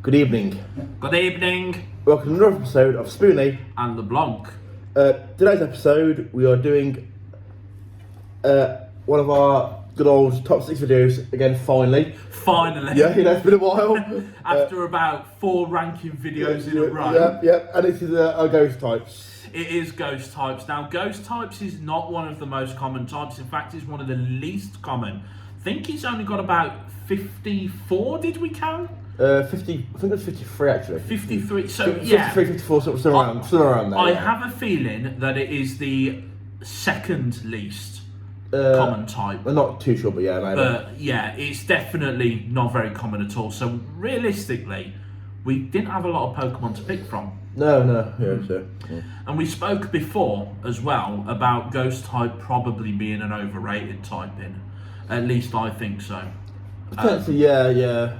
Good evening. Good evening. Welcome to another episode of Spoony and LeBlanc. Today's episode, we are doing one of our good old top 6 videos again. Finally. Yeah, it's been a while. After about 4 ranking videos in a row. Yeah, and this is our ghost types. It is ghost types. Now, ghost types is not one of the most common types. In fact, it's one of the least common. I think it's only got about 54, did we count? 50, I think it was 53 actually. 53, so 53, yeah. 54, still around there. I have a feeling that it is the second least common type. I'm not too sure, but yeah, maybe. But yeah, it's definitely not very common at all. So realistically, we didn't have a lot of Pokemon to pick from. No, yeah. And we spoke before as well about ghost type probably being an overrated typing. At least I think so. Potentially, yeah.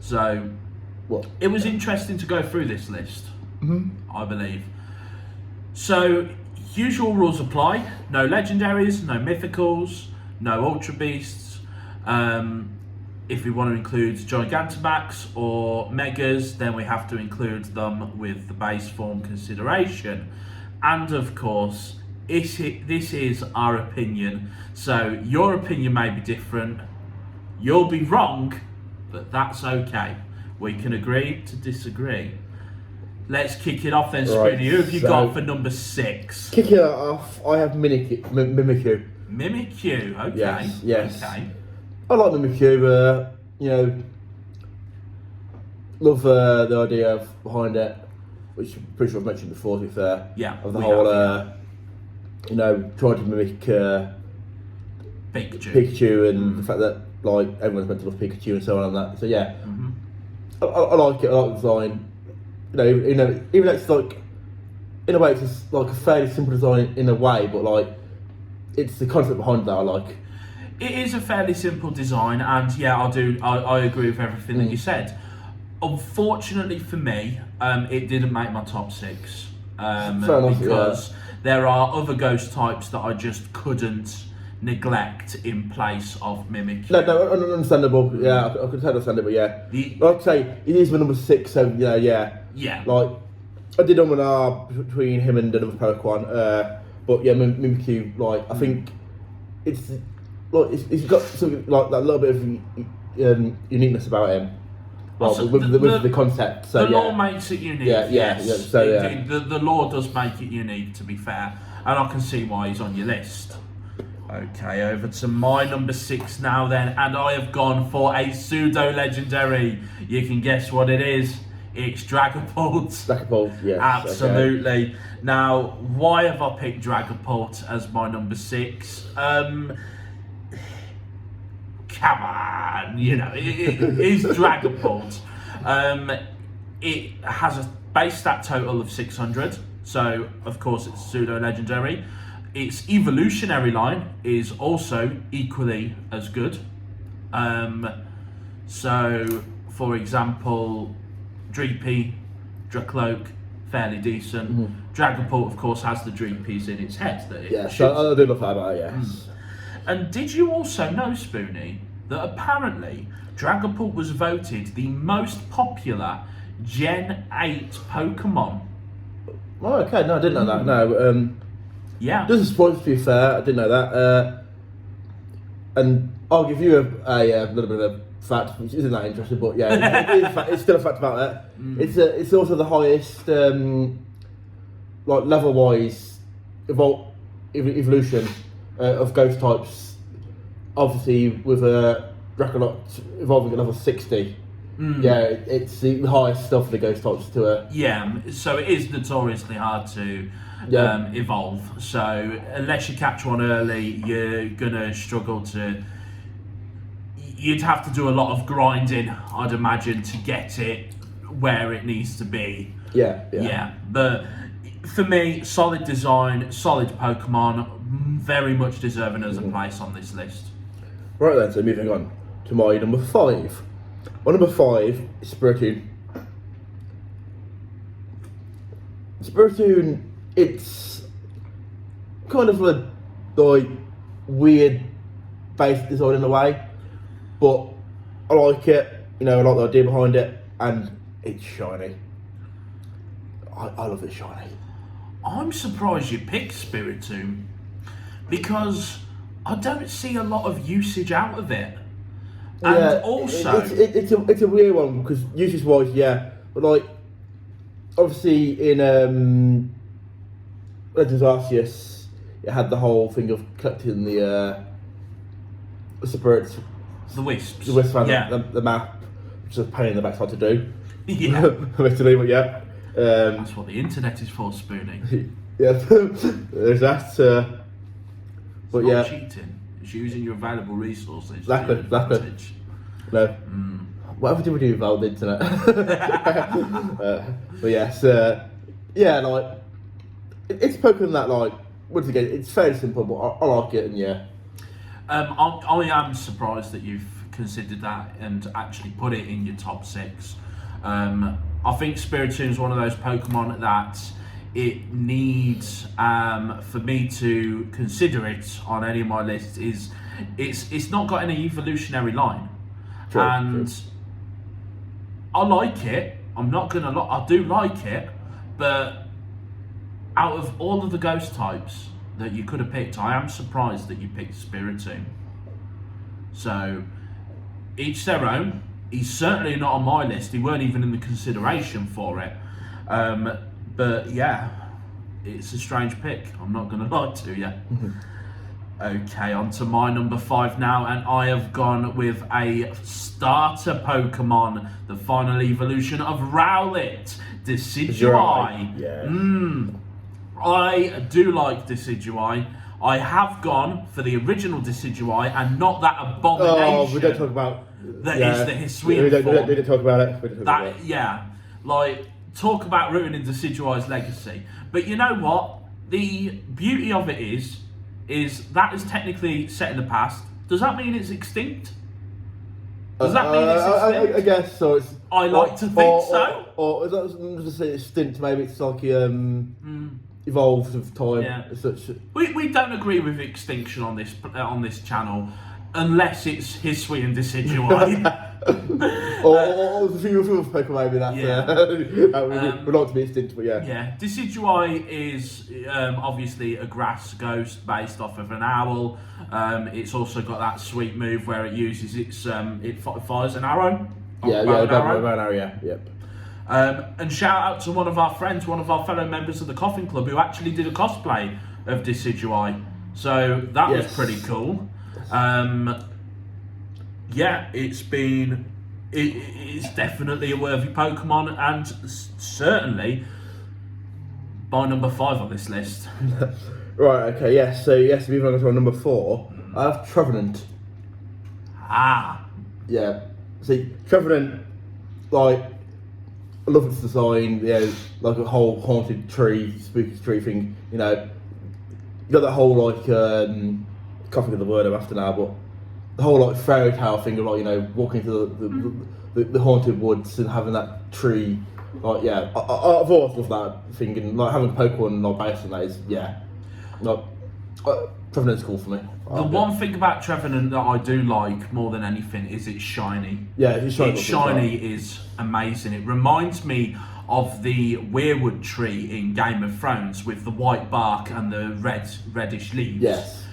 So, what? It was interesting to go through this list, I believe. So, usual rules apply. No legendaries, no mythicals, no ultra beasts. If we want to include Gigantamax or Megas, then we have to include them with the base form consideration. And of course, this is our opinion. So, your opinion may be different. You'll be wrong, but that's okay. We can agree to disagree. Let's kick it off then, Spoony. Who have you got for number 6? Kicking it off, I have Mimikyu. Mimikyu, okay. Yes. Okay. I like Mimikyu, love the idea of behind it, which I'm pretty sure I've mentioned before, to be fair. Yeah. Of the whole, trying to mimic Pikachu and the fact that like everyone's meant to love Pikachu and so on and that. So yeah, I like it. I like the design. Even though it's like, in a way, it's just like a fairly simple design in a way, but like it's the concept behind that I like. It is a fairly simple design, and yeah, I agree with everything that you said. Unfortunately for me, it didn't make my top 6 because there are other ghost types that I just couldn't neglect in place of Mimikyu. No, understandable. Yeah, I could totally understand it, but yeah, like I say, it is my number 6. So yeah. Like I did on an between him and another Pokemon, but yeah, Mimikyu. Like I think it's like it's got something like that little bit of uniqueness about him. Well, with the concept. So the lore makes it unique. Yeah. So the lore does make it unique, to be fair, and I can see why he's on your list. Okay, over to my number 6 now then, and I have gone for a pseudo-legendary. You can guess what it is. It's Dragapult. Dragapult, yes. Absolutely. Okay. Now, why have I picked Dragapult as my number 6? Come on, it is Dragapult. It has a base stat total of 600, so of course it's pseudo-legendary. Its evolutionary line is also equally as good. So, for example, Dreepy, Dracloak, fairly decent. Dragapult, of course, has the Dreepies in its head. So I do love that about it, yes. And did you also know, Spoony, that apparently Dragapult was voted the most popular Gen 8 Pokemon? Oh, okay, no, I didn't know that, no. Yeah. Doesn't surprise me, to be fair, I didn't know that. And I'll give you a little bit of a fact, which isn't that interesting, but yeah, it's still a fact about it. It's also the highest, like level-wise, evolution of ghost types. Obviously, with Draconite evolving at level 60. Yeah, it's the highest stuff for the ghost types to Yeah, so it is notoriously hard to evolve. So unless you catch one early, you're gonna struggle to. You'd have to do a lot of grinding, I'd imagine, to get it where it needs to be. Yeah. But for me, solid design, solid Pokemon, very much deserving as a place on this list. Right then, so moving on to my number 5. My number 5 is Spiritomb. Spiritomb, it's kind of a like weird basic design in a way, but I like it. I like the idea behind it. and it's shiny. I love it shiny. I'm surprised you picked Spiritomb because I don't see a lot of usage out of it. And also, it's a weird one because usage wise, but like obviously in Legends of Arceus, it had the whole thing of collecting the spirits, the wisps, around the map, which is a pain in the backside to do. Yeah, literally, but yeah. That's what the internet is for, Spoony. Yeah, there's that. But it's not cheating. It's using your available resources. Exactly. No. Whatever do we do with the internet? But yes, like it's Pokemon that like once again it's fairly simple, but I like it, and yeah. I am surprised that you've considered that and actually put it in your top 6. I think Spiritomb is one of those Pokemon that it needs for me to consider it on any of my lists. It's not got any evolutionary line, true. I like it. I'm not gonna lie, I do like it, but out of all of the ghost types that you could have picked, I am surprised that you picked Spiritomb. So each their own. He's certainly not on my list. He weren't even in the consideration for it. But yeah, it's a strange pick. I'm not going to lie to you. Okay, on to my number 5 now, and I have gone with a starter Pokemon, the final evolution of Rowlet, Decidueye. Yeah. I do like Decidueye. I have gone for the original Decidueye and not that abomination. Oh, we don't talk about... That is the Hisuian form. We didn't talk about it. Yeah, like, talk about ruining Decidueye's legacy. But you know what? The beauty of it is that is technically set in the past. Does that mean it's extinct? Does that mean it's extinct? I guess so. I like to think so. Or is that just say extinct? Maybe it's like evolved with time. Yeah. As such. We don't agree with extinction on this channel. Unless it's Hisuian Decidueye. or the few Pokemon maybe that would like to be extinct, but yeah. Yeah, Decidueye is obviously a grass ghost based off of an owl. It's also got that sweet move where it uses it fires an arrow. Yep. And shout out to one of our friends, one of our fellow members of the Coffin Club, who actually did a cosplay of Decidueye. So that was pretty cool. It's definitely a worthy Pokemon, and certainly by number 5 on this list. Right, okay, yes. So yes, moving on to our number 4, I have Trevenant. Yeah. See, Trevenant, like, I love its design, like a whole haunted tree, spooky tree thing, you got that whole like can't think of the word I'm after now, but the whole like fairy tale thing of like walking through the haunted woods and having that tree, like I've always loved that thing, and like having a Pokemon like based on that is Trevenant's cool for me. The one thing about Trevenant that I do like more than anything is it's shiny. Yeah, it's shiny. It's shiny is amazing. It reminds me of the weirwood tree in Game of Thrones with the white bark and the reddish leaves. Yes.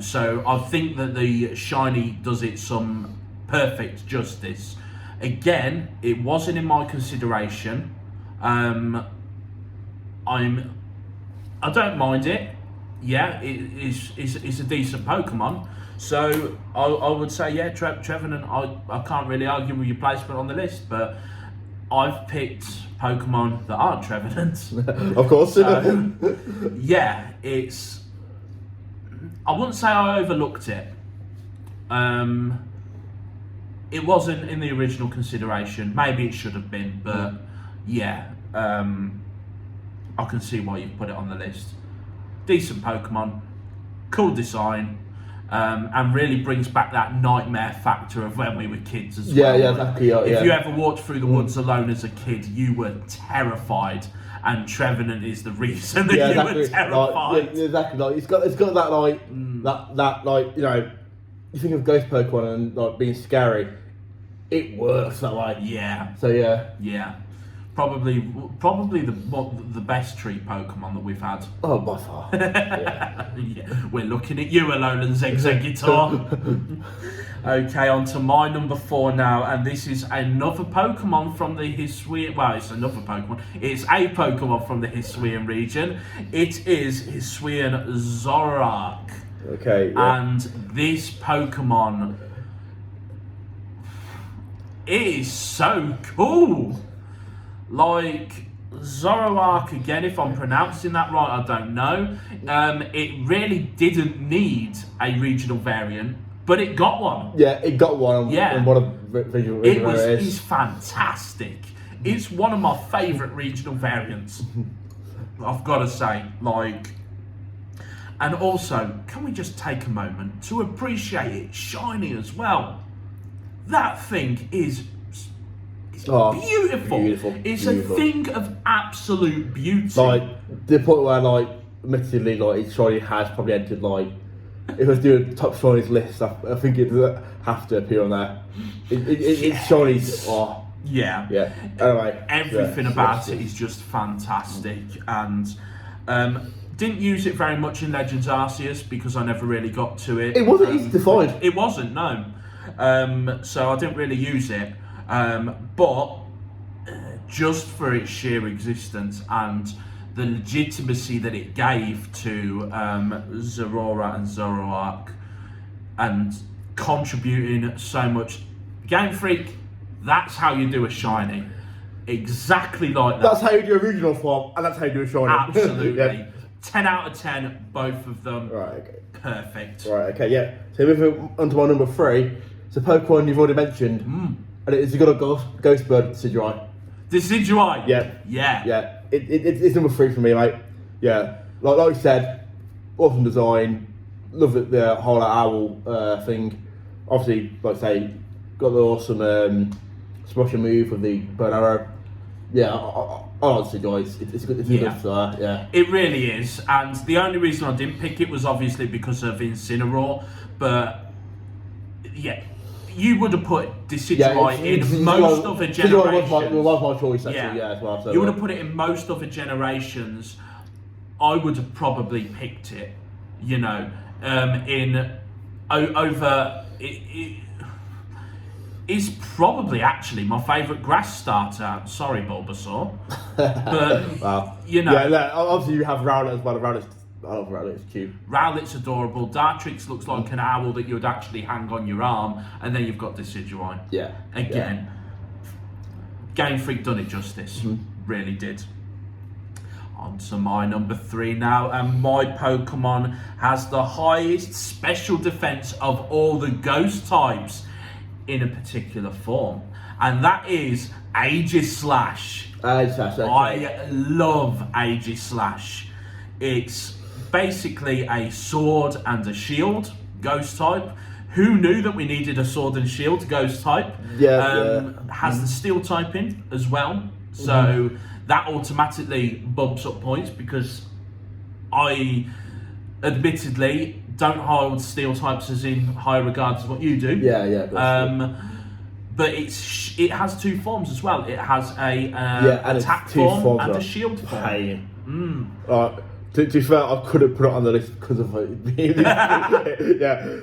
So I think that the shiny does it some perfect justice. Again, it wasn't in my consideration. I don't mind it. Yeah, it's a decent Pokemon. So I would say, Trevenant, I can't really argue with your placement on the list, but I've picked Pokemon that aren't Trevenants. Of course. So, it's... I wouldn't say I overlooked it. It wasn't in the original consideration. Maybe it should have been, but I can see why you've put it on the list. Decent Pokemon, cool design, and really brings back that nightmare factor of when we were kids as well. Yeah, exactly. If you ever walked through the woods alone as a kid, you were terrified, and Trevenant is the reason that you were terrified. Exactly. Like it's got that like that like you think of ghost Pokemon and like being scary. it works that way. Yeah. So yeah. Yeah. Probably the best tree Pokemon that we've had. Oh, by far. Yeah. Yeah. We're looking at you, Alolan's Exeggutor. Okay, on to my number 4 now, and this is another Pokemon from the Hisuian. Well, it's another Pokemon. It's a Pokemon from the Hisuian region. It is Hisuian Zoroark. Okay. Yeah. And this Pokemon, it is so cool. Like, Zoroark, again, if I'm pronouncing that right, I don't know. It really didn't need a regional variant, but it got one. Yeah, it got one. Yeah. And what a regional It's fantastic. It's one of my favourite regional variants, I've got to say. Like, and also, can we just take a moment to appreciate it shiny as well? That thing is beautiful. It's a thing of absolute beauty. Like, the point where, like, admittedly, like, it shiny has probably entered, like, if I was doing top shinies list, I think it does have to appear on there. It's shiny. Oh. Yeah. Yeah. Anyway. Everything about it is just fantastic. And didn't use it very much in Legends Arceus because I never really got to it. It wasn't easy to find. It wasn't, no. So I didn't really use it. But just for its sheer existence and the legitimacy that it gave to Zorora and Zoroark and contributing so much. Game Freak, that's how you do a shiny. Exactly like that. That's how you do a regional form, and that's how you do a shiny. Absolutely. Yeah. 10 out of 10, both of them. Right, okay. Perfect. Right, okay, yeah. So moving on to my number 3, it's a Pokemon you've already mentioned, and it's got a ghost bird, Decidueye. Decidueye? Yeah. Yeah. Yeah. It's number 3 for me, mate. Yeah. Like you said, awesome design, love the whole owl thing. Obviously, like I say, got the awesome special move with the bow and arrow. Yeah, I like Decidueye. It's a good stuff. Yeah. It really is, and the only reason I didn't pick it was obviously because of Incineroar, but yeah, you would have put Decidueye in most other generations. Decidueye was my choice, actually, yeah, as well. So, you would have put it in most other generations. I would have probably picked it, you know, over... It's probably actually my favourite grass starter. Sorry, Bulbasaur. But, wow. You know... Yeah, obviously you have Rowlet as well. I love Rowlet, it's cute. Rowlet's adorable. Dartrix looks like an owl that you would actually hang on your arm. And then you've got Decidueye. Yeah. Again, Game Freak done it justice. Really did. On to my number 3 now. And my Pokemon has the highest special defense of all the ghost types in a particular form. And that is Aegislash. Aegislash, okay. I love Aegislash. It's basically a sword and a shield ghost type. Who knew that we needed a sword and shield ghost type? Has the steel typing as well, so that automatically bumps up points because I admittedly don't hold steel types as in high regards as what you do. But it has 2 forms as well. It has a attack form and a shield form. To be fair, I couldn't put it on the list because of it. Yeah,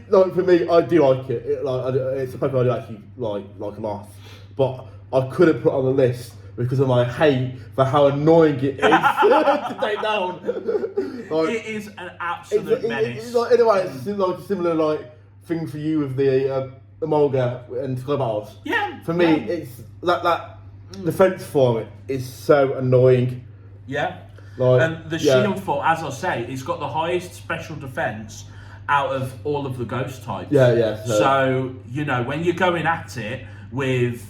like for me, I do like it. It's a Pokemon I do actually like a lot, but I couldn't put it on the list because of my hate for how annoying it is to take down. It is an absolute menace. In a way, it's like a similar thing for you with the Emolga and Sky Battles. Yeah. For me, it's that defense form is so annoying. Yeah. And the shield form, as I say, it's got the highest special defense out of all of the ghost types. So you know, when you're going at it with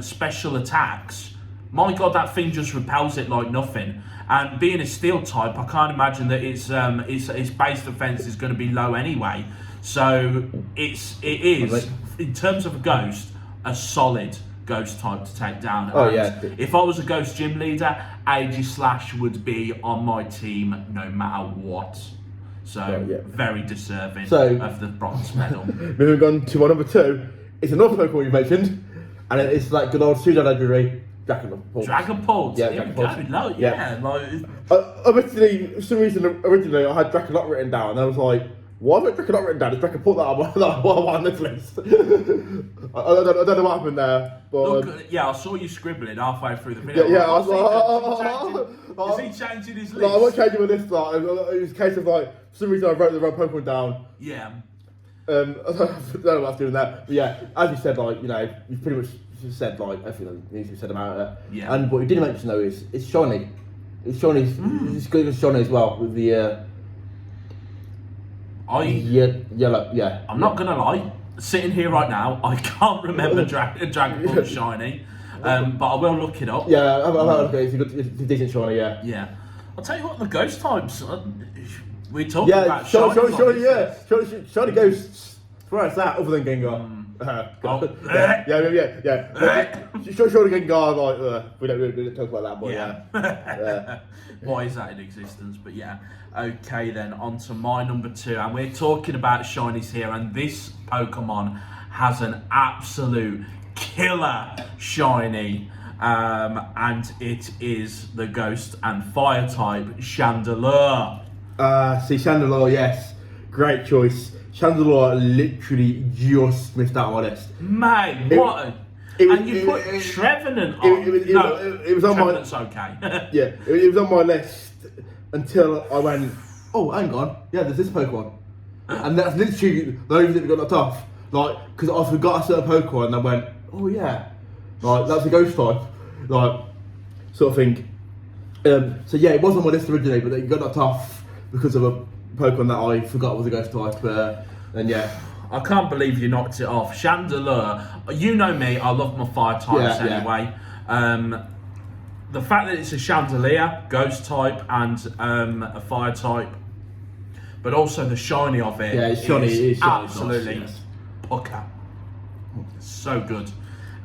special attacks, my God, that thing just repels it like nothing. And being a steel type, I can't imagine that its base defense is going to be low anyway. So it is in terms of a ghost, a solid ghost type to take down. If I was a ghost gym leader, Aegislash would be on my team no matter what. So very deserving of the bronze medal. Moving on to my number 2, it's another Pokemon you mentioned, and it's like good old pseudo legendary Dragapult. Dragapult. Yeah, Here we Dragapult. go. No, yeah. Originally, for some reason, originally I had Draconot written down, and I was like, why have I Draconot written down? It's Dragapult that I'm on this list. I don't know what happened there, but Look, I saw you scribbling halfway through the video. I was like, is he changing his list? No, I'm not changing my list. Like, it was a case of like, for some reason I wrote the wrong Pokemon down. Yeah. I don't know what I was doing there, but yeah, as you said, like, you've pretty much said like everything that needs to be said about it. Yeah. And what you didn't mention though is it's shiny. It's shiny. It's good as shiny as well with the yellow. Yeah. I'm not gonna lie. Sitting here right now, I can't remember Dragapult shiny, but I will look it up. Yeah, okay, it's a decent shiny. Yeah. Yeah. I'll tell you what, the ghost types. We talked about shiny. Shiny ghosts. Where it's that other than Gengar. Shiny Gengar. Like we don't talk about that, but yeah. Why is that in existence? But yeah. Okay then, on to my number 2, and we're talking about shinies here, and this Pokemon has an absolute killer shiny, and it is the Ghost and Fire type Chandelure. See, Chandelure, yes, great choice. Chandelure literally just missed out on my list. Mate, what? And you put Trevenant on. It was on my. Trevenant's okay. Yeah, it was on my list until I went, oh, hang on, yeah, there's this Pokemon, and that's literally the only thing that got knocked off. Like, because I forgot a certain Pokemon, and I went, oh yeah, like that's a Ghost type, like sort of thing. So yeah, it was on my list originally, but it got knocked off because of a Pokemon that I forgot was a Ghost type. And yeah. I can't believe you knocked it off. Chandelure, you know me, I love my fire types anyway. The fact that it's a Chandelier, Ghost type, and a fire type, but also the shiny of it, it's shiny, is shiny, absolutely nice, yes. pucker. So good.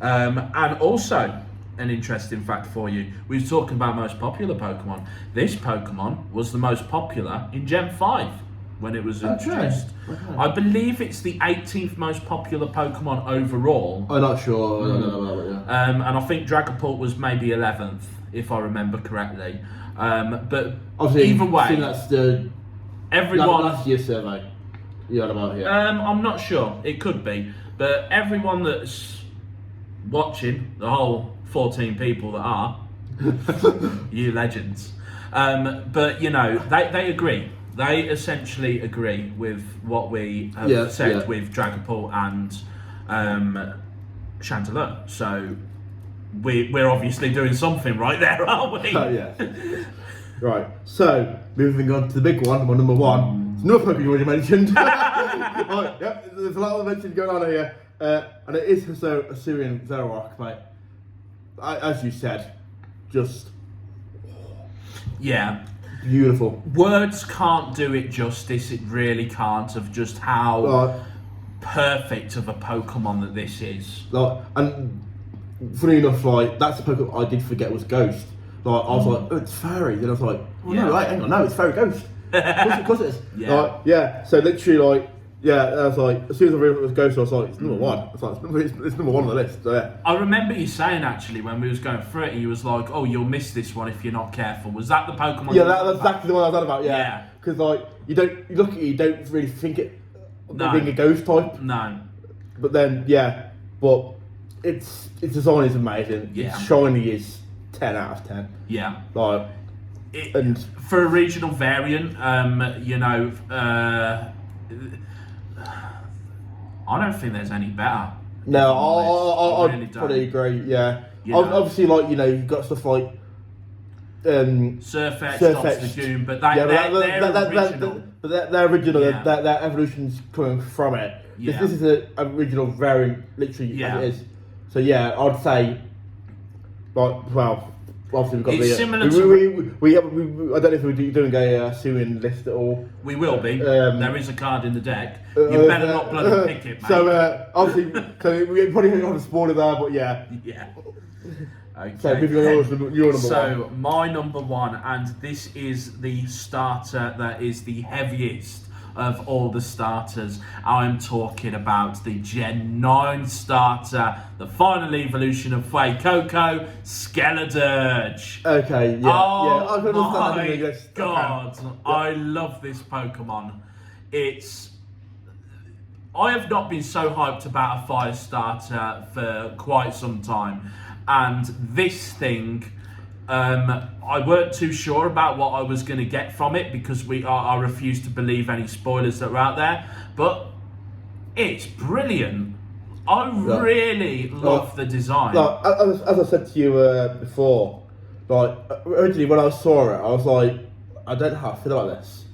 And also, an interesting fact for you, we were talking about most popular Pokemon. This Pokemon was the most popular in Gen 5. When it was introduced. Okay. I believe it's the 18th most popular Pokemon overall. I'm not sure. I don't know about it, yeah. And I think Dragapult was maybe 11th, if I remember correctly. But obviously, either way, that's the everyone last year's survey. You heard about it? I'm not sure. It could be, but everyone that's watching, the whole 14 people that are, you legends. But they agree. They essentially agree with what we have said with Dragapult and Chandelure. So we're obviously doing something right there, aren't we? Yeah. Right. So moving on to the big one, my number 1. It's another Pokemon you already mentioned. Right, yep, there's a lot of mention going on here, and it is Hisuian Zoroark, mate. As you said, just beautiful. Words can't do it justice, it really can't, of just how perfect of a Pokemon that this is. And funny enough, that's the Pokemon I did forget was Ghost. I was like, oh, it's Fairy. Then I was like, oh no, right, hang on, no, it's Fairy Ghost. Of course it is. So literally, I was like, as soon as I realised it was Ghost, I was like, it's number 1. It's number 1 on the list. So yeah. I remember you saying actually when we was going through it, you was like, "Oh, you'll miss this one if you're not careful." Was that the Pokemon? Yeah, that's exactly the one I was on about. Yeah, because you look at it, you don't really think it being a Ghost type. No. But then but its design is amazing. Yeah. Its shiny is 10 out of 10. Yeah. And for a regional variant, I don't think there's any better. No, I really probably agree. Yeah, obviously, you've got stuff like Surfetch, Obstagoon, but they're original. But they're original. Their evolution's coming from it. Yeah. This is an original variant, literally as it is. So yeah, I'd say, obviously we've got it's the. Similar we I don't know if we're doing a Suing list at all. We will be. There is a card in the deck. You better not bloody pick it, mate. So obviously, we probably have a spoiler there, but yeah. Yeah. Okay. So moving on to your number 1. So my number 1, and this is the starter that is the heaviest of all the starters. I'm talking about the Gen 9 starter, the final evolution of Fuecoco, Skeledirge. Okay, yeah, Oh I can understand. my god, I love this Pokemon. I have not been so hyped about a fire starter for quite some time, and this thing, I weren't too sure about what I was going to get from it because I refused to believe any spoilers that were out there, but it's brilliant. I really love the design. As I said to you before, like originally when I saw it, I was like, I don't know how I feel about this,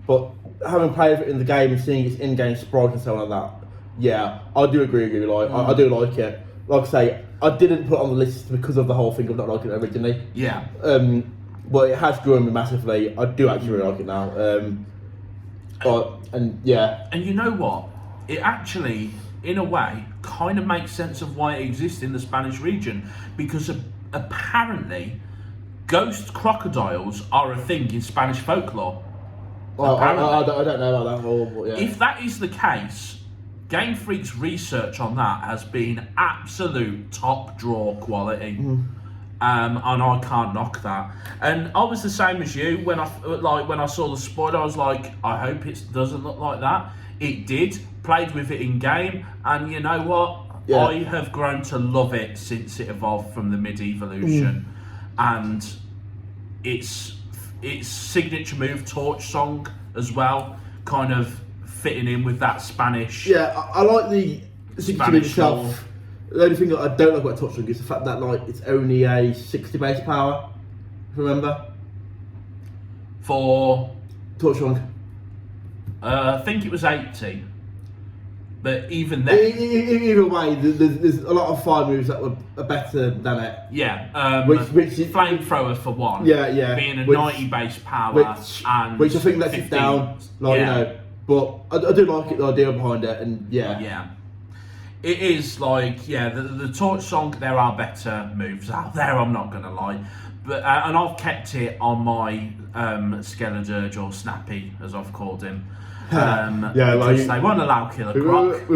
but having played it in the game and seeing its in-game sprite and so on like that, yeah, I do agree with you. Like, I do like it. Like I say, I didn't put it on the list because of the whole thing of not liking it originally. Yeah. But it has grown me massively. I do actually really like it now. And you know what? It actually, in a way, kind of makes sense of why it exists in the Spanish region, because apparently, ghost crocodiles are a thing in Spanish folklore. Well, I don't know about that whole. But yeah. If that is the case, Game Freak's research on that has been absolute top draw quality, and I can't knock that. And I was the same as you when I saw the spoiler. I was like, I hope it doesn't look like that. It did. Played with it in game, and you know what? Yeah. I have grown to love it since it evolved from the mid-evolution, and its signature move, Torch Song, as well, kind of fitting in with that Spanish. Yeah, I like the Spanish itself. The only thing that I don't like about Torch Song is the fact that like it's only a 60 base power. Remember? For Torch Song. I think it was 80. But even then, either way, there's a lot of fire moves that are better than it. Yeah, which flamethrower for one. Yeah. Being a 90 base power, which I think lets it down. Like, you know, but I do like it, the idea behind it, and yeah. It is like, the Torch Song. There are better moves out there. I'm not gonna lie, but and I've kept it on my Skeledirge, or Snappy as I've called him. Because they won't allow Killer Croc.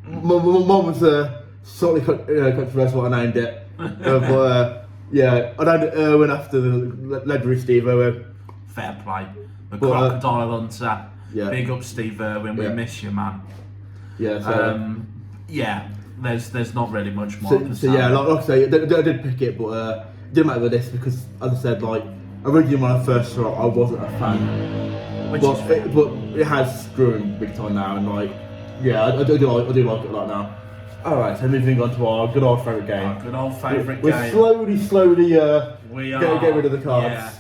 Mum was slightly controversial when I named it, but I named it Irwin after the legendary Steve Irwin. Fair play. The Crocodile Hunter. Yeah. Big up Steve Irwin. We miss you, man. Yeah. So, There's not really much more. So like I say, I did pick it, but it didn't matter with this because, as I said, like originally when I first saw it, I wasn't a fan. But it has grown big time now, and like, I do like it a lot now. Alright, so moving on to our good old favourite game. Our good old favourite game. We're slowly get rid of the cards. Yeah.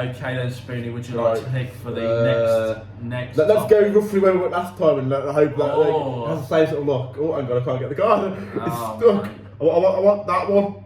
Okay then, Spoony, would you like to pick for the next Let's go roughly where we went last time, and I hope that it has the same sort of luck. Oh, hang on, I can't get the card. It's stuck. I want that one.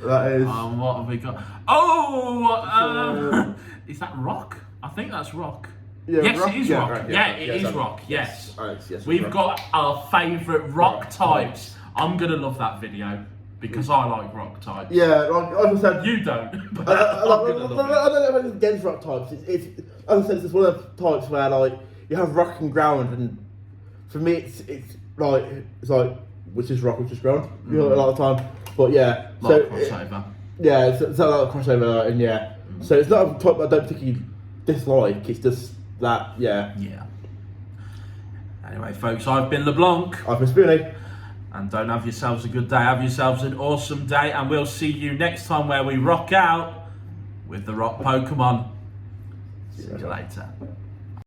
That is. What have we got? Oh, is that rock? I think that's rock. Yeah, yes, rock? it is rock. It is rock. Yes. We've got our favourite rock types. I'm gonna love that video because I like rock types. Yeah, like I said, you don't. But I don't know if it's against rock types. It's as I said, it's one of the types where like you have rock and ground, and for me, it's like which is rock, which is ground. You know, a lot of time. But yeah, so crossover. It's a lot of crossover, and so it's not a type I don't particularly dislike. It's just that, Yeah. Anyway, folks, I've been LeBlanc. I've been Spoony. And don't have yourselves a good day. Have yourselves an awesome day, and we'll see you next time where we rock out with the rock Pokemon. See you later.